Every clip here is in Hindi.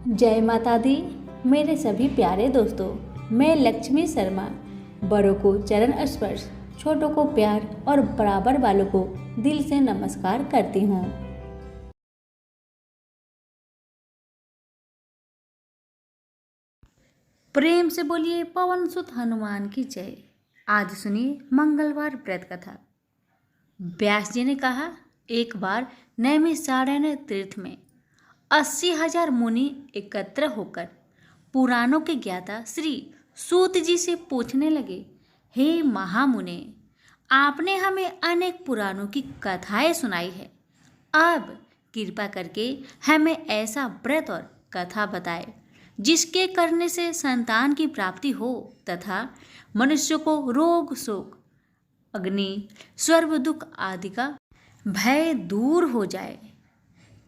जय माता दी। मेरे सभी प्यारे दोस्तों, मैं लक्ष्मी शर्मा बड़ों को चरण स्पर्श, छोटों को प्यार और बराबर वालों को दिल से नमस्कार करती हूँ। प्रेम से बोलिए पवन सुत हनुमान की जय। आज सुनिए मंगलवार व्रत कथा। व्यास जी ने कहा, एक बार नैमिषारण्य तीर्थ में 80,000 मुनि एकत्र होकर पुराणों के ज्ञाता श्री सूत जी से पूछने लगे, हे महामुने, आपने हमें अनेक पुराणों की कथाएं सुनाई है। अब कृपा करके हमें ऐसा व्रत और कथा बताए जिसके करने से संतान की प्राप्ति हो तथा मनुष्य को रोग शोक अग्नि स्वर्ग दुख आदि का भय दूर हो जाए,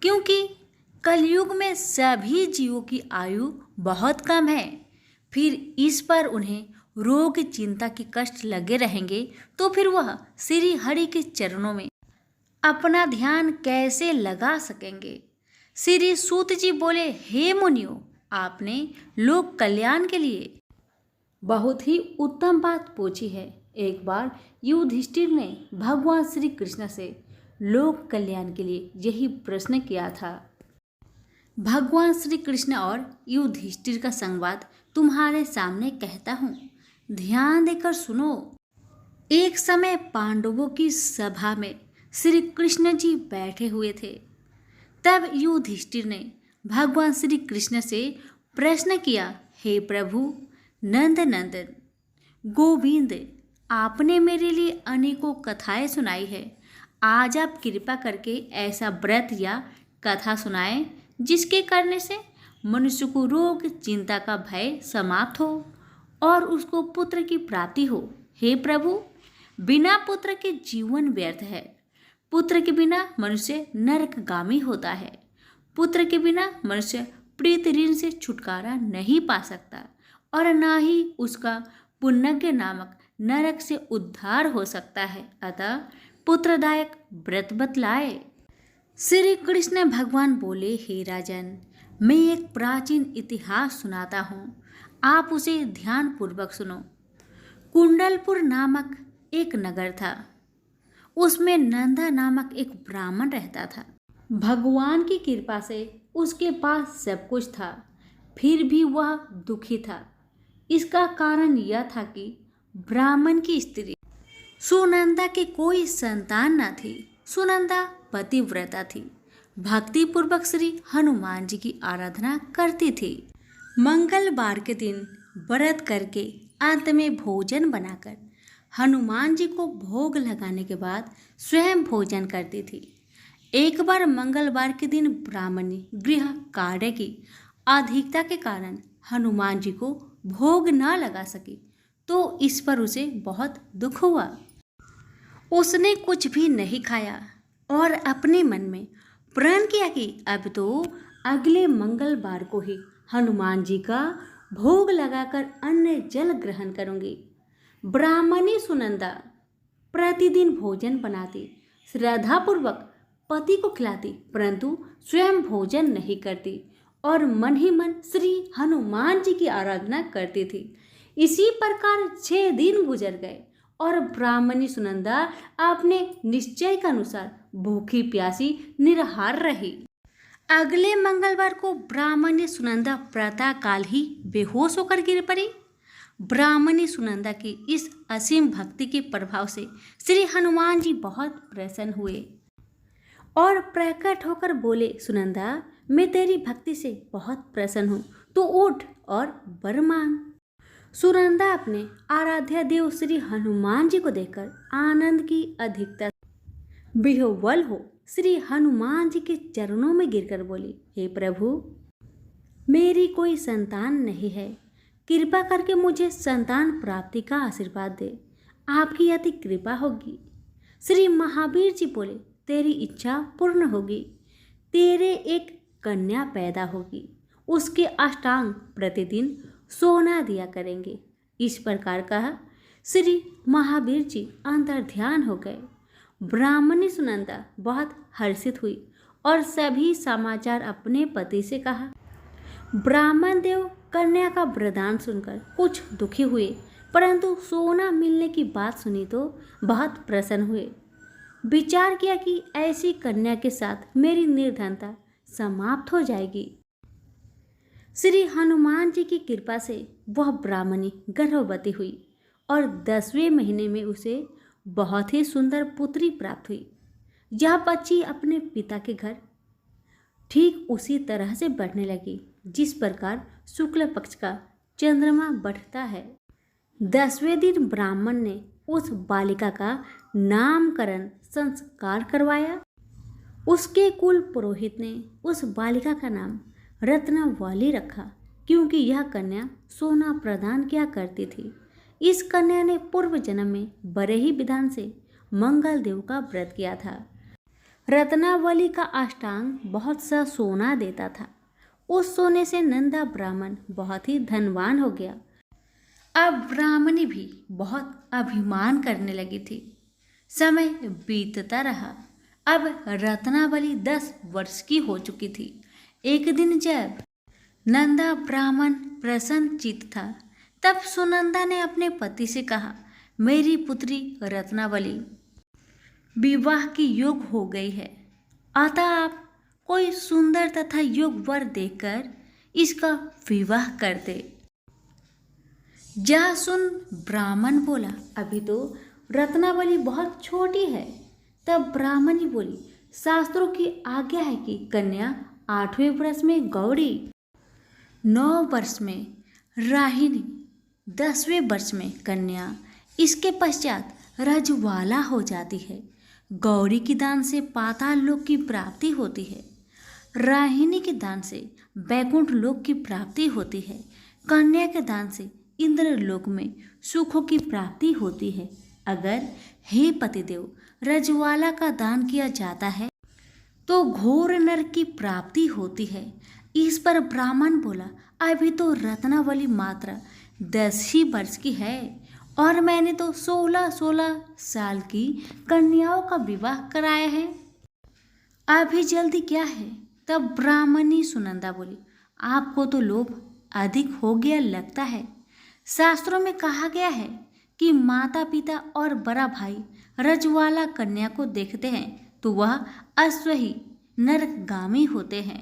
क्योंकि कलयुग में सभी जीवों की आयु बहुत कम है। फिर इस पर उन्हें रोग चिंता के कष्ट लगे रहेंगे तो फिर वह श्री हरि के चरणों में अपना ध्यान कैसे लगा सकेंगे। श्री सूत जी बोले, हे मुनियों, आपने लोक कल्याण के लिए बहुत ही उत्तम बात पूछी है। एक बार युधिष्ठिर ने भगवान श्री कृष्ण से लोक कल्याण के लिए यही प्रश्न किया था। भगवान श्री कृष्ण और युधिष्ठिर का संवाद तुम्हारे सामने कहता हूँ, ध्यान देकर सुनो। एक समय पांडवों की सभा में श्री कृष्ण जी बैठे हुए थे। तब युधिष्ठिर ने भगवान श्री कृष्ण से प्रश्न किया, हे प्रभु नंद नंदन गोविंद, आपने मेरे लिए अनेकों कथाएं सुनाई है। आज आप कृपा करके ऐसा व्रत या कथा सुनाएं जिसके करने से मनुष्य को रोग चिंता का भय समाप्त हो और उसको पुत्र की प्राप्ति हो। हे प्रभु, बिना पुत्र के जीवन व्यर्थ है। पुत्र के बिना मनुष्य नरकगामी होता है। पुत्र के बिना मनुष्य प्रीत ऋण से छुटकारा नहीं पा सकता और ना ही उसका पुण्य नामक नरक से उद्धार हो सकता है। अतः पुत्रदायक व्रत बतलाए। श्री कृष्ण भगवान बोले, हे राजन, मैं एक प्राचीन इतिहास सुनाता हूँ, आप उसे ध्यान पूर्वक सुनो। कुंडलपुर नामक एक नगर था। उसमें नंदा नामक एक ब्राह्मण रहता था। भगवान की कृपा से उसके पास सब कुछ था, फिर भी वह दुखी था। इसका कारण यह था कि ब्राह्मण की स्त्री सुनंदा के कोई संतान न थी। सुनंदा पतिव्रता थी, भक्ति पूर्वक श्री हनुमान जी की आराधना करती थी। मंगलवार के दिन व्रत करके अंत में भोजन बनाकर हनुमान जी को भोग लगाने के बाद स्वयं भोजन करती थी। एक बार मंगलवार के दिन ब्राह्मणी गृह कार्य की अधिकता के कारण हनुमान जी को भोग न लगा सकी, तो इस पर उसे बहुत दुख हुआ। उसने कुछ भी नहीं खाया और अपने मन में प्रण किया कि अब तो अगले मंगलवार को ही हनुमान जी का भोग लगाकर अन्न जल ग्रहण करूंगी। ब्राह्मणी सुनंदा प्रतिदिन भोजन बनाती, श्रद्धापूर्वक पति को खिलाती, परंतु स्वयं भोजन नहीं करती और मन ही मन श्री हनुमान जी की आराधना करती थी। इसी प्रकार 6 दिन गुजर गए और ब्राह्मणी सुनंदा अपने निश्चय के अनुसार भूखी प्यासी निराहार रही। अगले मंगलवार को ब्राह्मणी सुनंदा प्रातः काल ही बेहोश होकर गिर पड़ी। ब्राह्मणी सुनंदा की इस असीम भक्ति के प्रभाव से श्री हनुमान जी बहुत प्रसन्न हुए और प्रकट होकर बोले, सुनंदा, मैं तेरी भक्ति से बहुत प्रसन्न हूँ, तो उठ और वर मांग। सुनंदा अपने आराध्य देव श्री हनुमान जी को देखकर आनंद की अधिकता विह्वल हो श्री हनुमान जी के चरणों में गिरकर बोली, हे प्रभु, मेरी कोई संतान नहीं है, कृपा करके मुझे संतान प्राप्ति का आशीर्वाद दे, आपकी अति कृपा होगी। श्री महावीर जी बोले, तेरी इच्छा पूर्ण होगी, तेरे एक कन्या पैदा होगी, उसके अष्टांग प्रतिदिन सोना दिया करेंगे। इस प्रकार कहा। श्री महावीर जी अंतर ध्यान हो गए। ब्राह्मणी सुनंदा बहुत हर्षित हुई और सभी समाचार अपने पति से कहा। ब्राह्मण देव कन्या का वरदान सुनकर कुछ दुखी हुए, परंतु सोना मिलने की बात सुनी तो बहुत प्रसन्न हुए। विचार किया कि ऐसी कन्या के साथ मेरी निर्धनता समाप्त हो जाएगी। श्री हनुमान जी की कृपा से वह ब्राह्मणी गर्भवती हुई और 10वें महीने में उसे बहुत ही सुंदर पुत्री प्राप्त हुई। यह बच्ची अपने पिता के घर ठीक उसी तरह से बढ़ने लगी जिस प्रकार शुक्ल पक्ष का चंद्रमा बढ़ता है। 10वें दिन ब्राह्मण ने उस बालिका का नामकरण संस्कार करवाया। उसके कुल पुरोहित ने उस बालिका का नाम रत्नावली रखा, क्योंकि यह कन्या सोना प्रदान किया करती थी। इस कन्या ने पूर्व जन्म में बड़े ही विधान से मंगल देव का व्रत किया था। रत्नावली का अष्टांग बहुत सा सोना देता था। उस सोने से नंदा ब्राह्मण बहुत ही धनवान हो गया। अब ब्राह्मणी भी बहुत अभिमान करने लगी थी। समय बीतता रहा। अब रत्नावली 10 वर्ष की हो चुकी थी। एक दिन जब नंदा ब्राह्मण प्रसन्न चित्त था, तब सुनंदा ने अपने पति से कहा, मेरी पुत्री रत्नावली विवाह की योग हो गई है, अतः आप कोई सुंदर तथा योग वर देखकर इसका विवाह कर दे। जा सुन ब्राह्मण बोला, अभी तो रत्नावली बहुत छोटी है। तब ब्राह्मणी बोली, शास्त्रों की आज्ञा है कि कन्या 8वें वर्ष में गौरी, 9 वर्ष में राहिनी, 10वें वर्ष में कन्या, इसके पश्चात रजवाला हो जाती है। गौरी के दान से पाताल लोक की प्राप्ति होती है। राहिनी के दान से बैकुंठ लोक की प्राप्ति होती है। कन्या के दान से इंद्र लोक में सुखों की प्राप्ति होती है। अगर हे पतिदेव रजवाला का दान किया जाता है तो घोर नरक की प्राप्ति होती है। इस पर ब्राह्मण बोला, अभी तो रत्नावली मात्र 10 ही वर्ष की है और मैंने तो 16-16 साल की कन्याओं का विवाह कराया है, अभी जल्दी क्या है। तब ब्राह्मणी सुनंदा बोली, आपको तो लोभ अधिक हो गया लगता है। शास्त्रों में कहा गया है कि माता पिता और बड़ा भाई रजवाला कन्या को देखते हैं तो वह अश्वही नरकगामी होते हैं।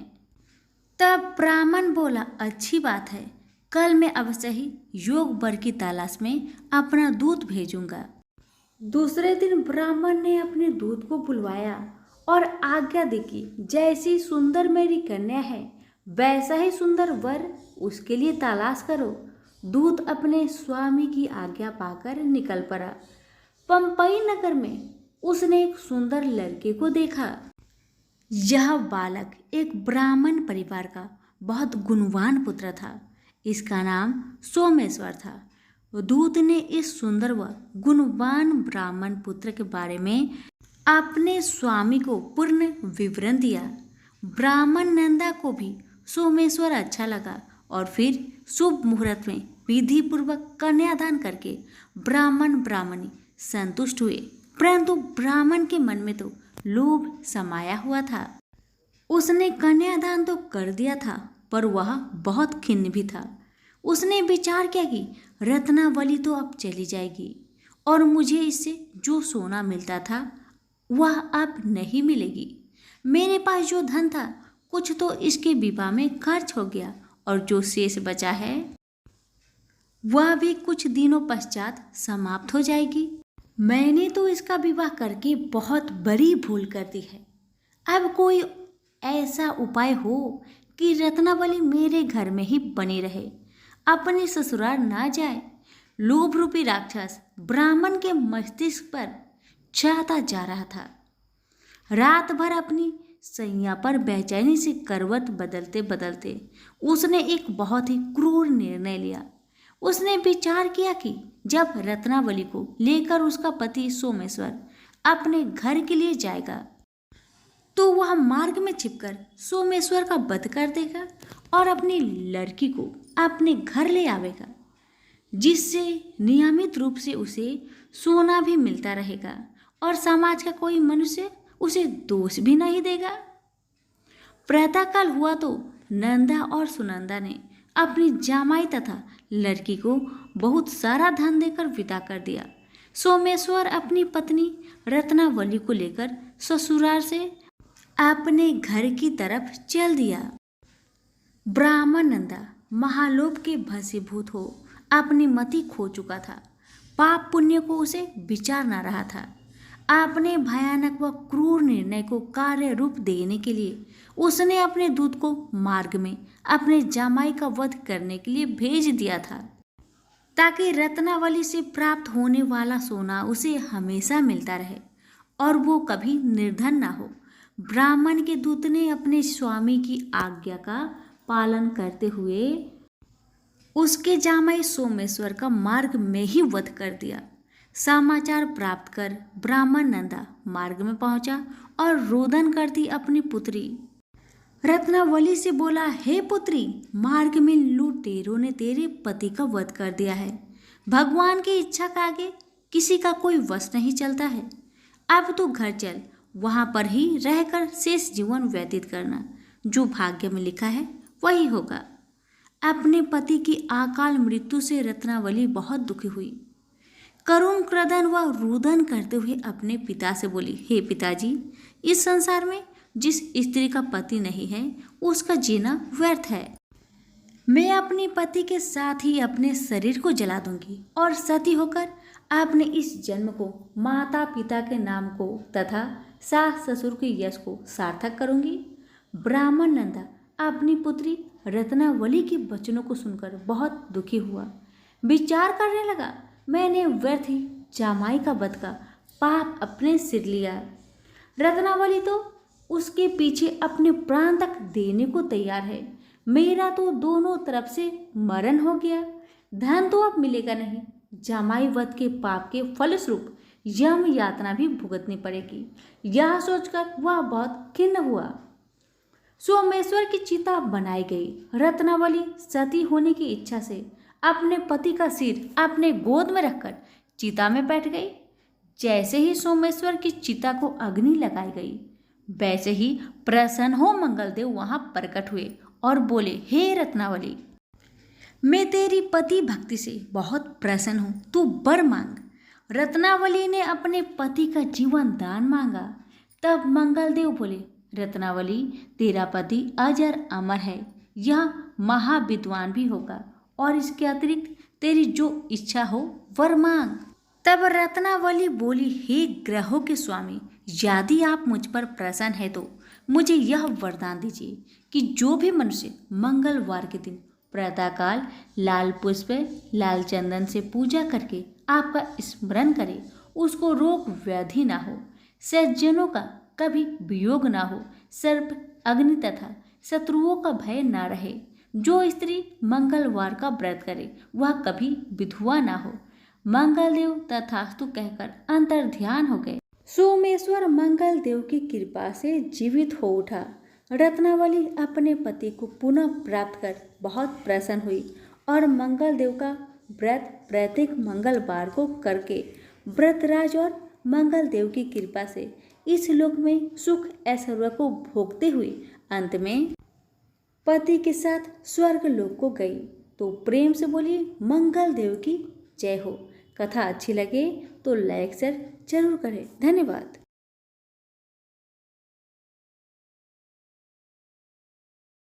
तब ब्राह्मण बोला, अच्छी बात है, कल मैं अवश्य ही योग वर की तलाश में अपना दूत भेजूंगा। दूसरे दिन ब्राह्मण ने अपने दूत को बुलवाया और आज्ञा दी कि जैसी सुंदर मेरी कन्या है वैसा ही सुंदर वर उसके लिए तलाश करो। दूत अपने स्वामी की आज्ञा पाकर निकल पड़ा। पंपई नगर में उसने एक सुंदर लड़के को देखा। यह बालक एक ब्राह्मण परिवार का बहुत गुणवान पुत्र था। इसका नाम सोमेश्वर था। दूत ने इस सुंदर व गुणवान ब्राह्मण पुत्र के बारे में अपने स्वामी को पूर्ण विवरण दिया। ब्राह्मण नंदा को भी सोमेश्वर अच्छा लगा और फिर शुभ मुहूर्त में विधि पूर्वक कन्यादान करके ब्राह्मण ब्राह्मणी संतुष्ट हुए। परंतु ब्राह्मण के मन में तो लोभ समाया हुआ था। उसने कन्यादान तो कर दिया था, पर वह बहुत खिन्न भी था। उसने विचार किया कि रत्नावली तो अब चली जाएगी और मुझे इससे जो सोना मिलता था वह अब नहीं मिलेगी। मेरे पास जो धन था कुछ तो इसके विवाह में खर्च हो गया और जो शेष बचा है वह भी कुछ दिनों पश्चात समाप्त हो जाएगी। मैंने तो इसका विवाह करके बहुत बड़ी भूल कर दी है। अब कोई ऐसा उपाय हो कि रत्नावली मेरे घर में ही बनी रहे, अपने ससुराल ना जाए। लोभ रूपी राक्षस ब्राह्मण के मस्तिष्क पर छाता जा रहा था। रात भर अपनी सैया पर बेचैनी से करवट बदलते बदलते उसने एक बहुत ही क्रूर निर्णय लिया। उसने विचार किया कि जब रत्नावली को लेकर उसका पति सोमेश्वर अपने घर के लिए जाएगा तो वह मार्ग में छिपकर सोमेश्वर का वध कर देगा और अपनी लड़की को अपने घर ले आवेगा, जिससे नियमित रूप से उसे सोना भी मिलता रहेगा और समाज का कोई मनुष्य उसे दोष भी नहीं देगा। प्रातःकाल हुआ तो नंदा और सुनंदा ने अपनी जामाई तथा लड़की को बहुत सारा धन देकर विदा कर दिया। सोमेश्वर अपनी पत्नी रत्नावली को लेकर ससुराल से अपने घर की तरफ चल दिया। ब्राह्मण नंदा महालोभ के भसीभूत हो अपनी मति खो चुका था। पाप पुण्य को उसे विचार न रहा था। अपने भयानक व क्रूर निर्णय को कार्य रूप देने के लिए उसने अपने दूत को मार्ग में अपने जामाई का वध करने के लिए भेज दिया था, ताकि रत्नावली से प्राप्त होने वाला सोना उसे हमेशा मिलता रहे और वो कभी निर्धन ना हो। ब्राह्मण के दूत ने अपने स्वामी की आज्ञा का पालन करते हुए उसके जामाई सोमेश्वर का मार्ग में ही वध कर दिया। समाचार प्राप्त कर ब्राह्मण नंदा मार्ग में पहुंचा और रोदन करती अपनी पुत्री रत्नावली से बोला, हे पुत्री, मार्ग में लुटेरों ने तेरे पति का वध कर दिया है। भगवान की इच्छा का आगे किसी का कोई वश नहीं चलता है। अब तू घर चल, वहां पर ही रहकर शेष जीवन व्यतीत करना। जो भाग्य में लिखा है वही होगा। अपने पति की अकाल मृत्यु से रत्नावली बहुत दुखी हुई। करुण क्रदन व रुदन करते हुए अपने पिता से बोली, हे पिताजी, इस संसार में जिस स्त्री का पति नहीं है उसका जीना व्यर्थ है। मैं अपने पति के साथ ही अपने शरीर को जला दूंगी और सती होकर अपने इस जन्म को, माता पिता के नाम को तथा सास ससुर के यश को सार्थक करूंगी। ब्राह्मण नंदा अपनी पुत्री रत्नावली के वचनों को सुनकर बहुत दुखी हुआ। विचार करने लगा, मैंने व्यर्थ ही जामाई का वध का पाप अपने सिर लिया। रत्नावली तो उसके पीछे अपने प्राण तक देने को तैयार है। मेरा तो दोनों तरफ से मरण हो गया। धन तो अब मिलेगा नहीं। जामाई वध के पाप के फलस्वरूप यम यातना भी भुगतनी पड़ेगी। यह सोचकर वह बहुत खिन्न हुआ। सोमेश्वर की चिता बनाई गई। रत्नावली सती होने की इच्छा से अपने पति का सिर अपने गोद में रखकर चिता में बैठ गई। जैसे ही सोमेश्वर की चिता को अग्नि लगाई गई, वैसे ही प्रसन्न हो मंगलदेव वहां प्रकट हुए और बोले, हे रत्नावली, मैं तेरी पति भक्ति से बहुत प्रसन्न हूं, तू वर मांग। रत्नावली ने अपने पति का जीवन दान मांगा। तब मंगलदेव बोले, रत्नावली, तेरा पति अजर अमर है, यह महाविद्वान भी होगा और इसके अतिरिक्त तेरी जो इच्छा हो वर मांग। तब रत्नावली बोली, हे ग्रहों के स्वामी, यदि आप मुझ पर प्रसन्न है तो मुझे यह वरदान दीजिए कि जो भी मनुष्य मंगलवार के दिन प्रातःकाल लाल पुष्प लाल चंदन से पूजा करके आपका स्मरण करे, उसको रोग व्याधि ना हो, सज्जनों का कभी वियोग ना हो, सर्प अग्नि तथा शत्रुओं का भय ना रहे। जो स्त्री मंगलवार का व्रत करे वह कभी विधवा ना हो। मंगलदेव तथास्तु कहकर अंतर ध्यान हो गए। सोमेश्वर मंगलदेव की कृपा से जीवित हो उठा। रत्नावली अपने पति को पुनः प्राप्त कर बहुत प्रसन्न हुई और मंगलदेव का व्रत प्रत्येक मंगलवार को करके व्रतराज और मंगलदेव की कृपा से इस लोक में सुख ऐश्वर्य को भोगते हुए अंत में पति के साथ स्वर्ग लोक को गई। तो प्रेम से बोलिए, मंगलदेव की जय हो। कथा अच्छी लगे तो लाइक शेयर जरूर करें। धन्यवाद।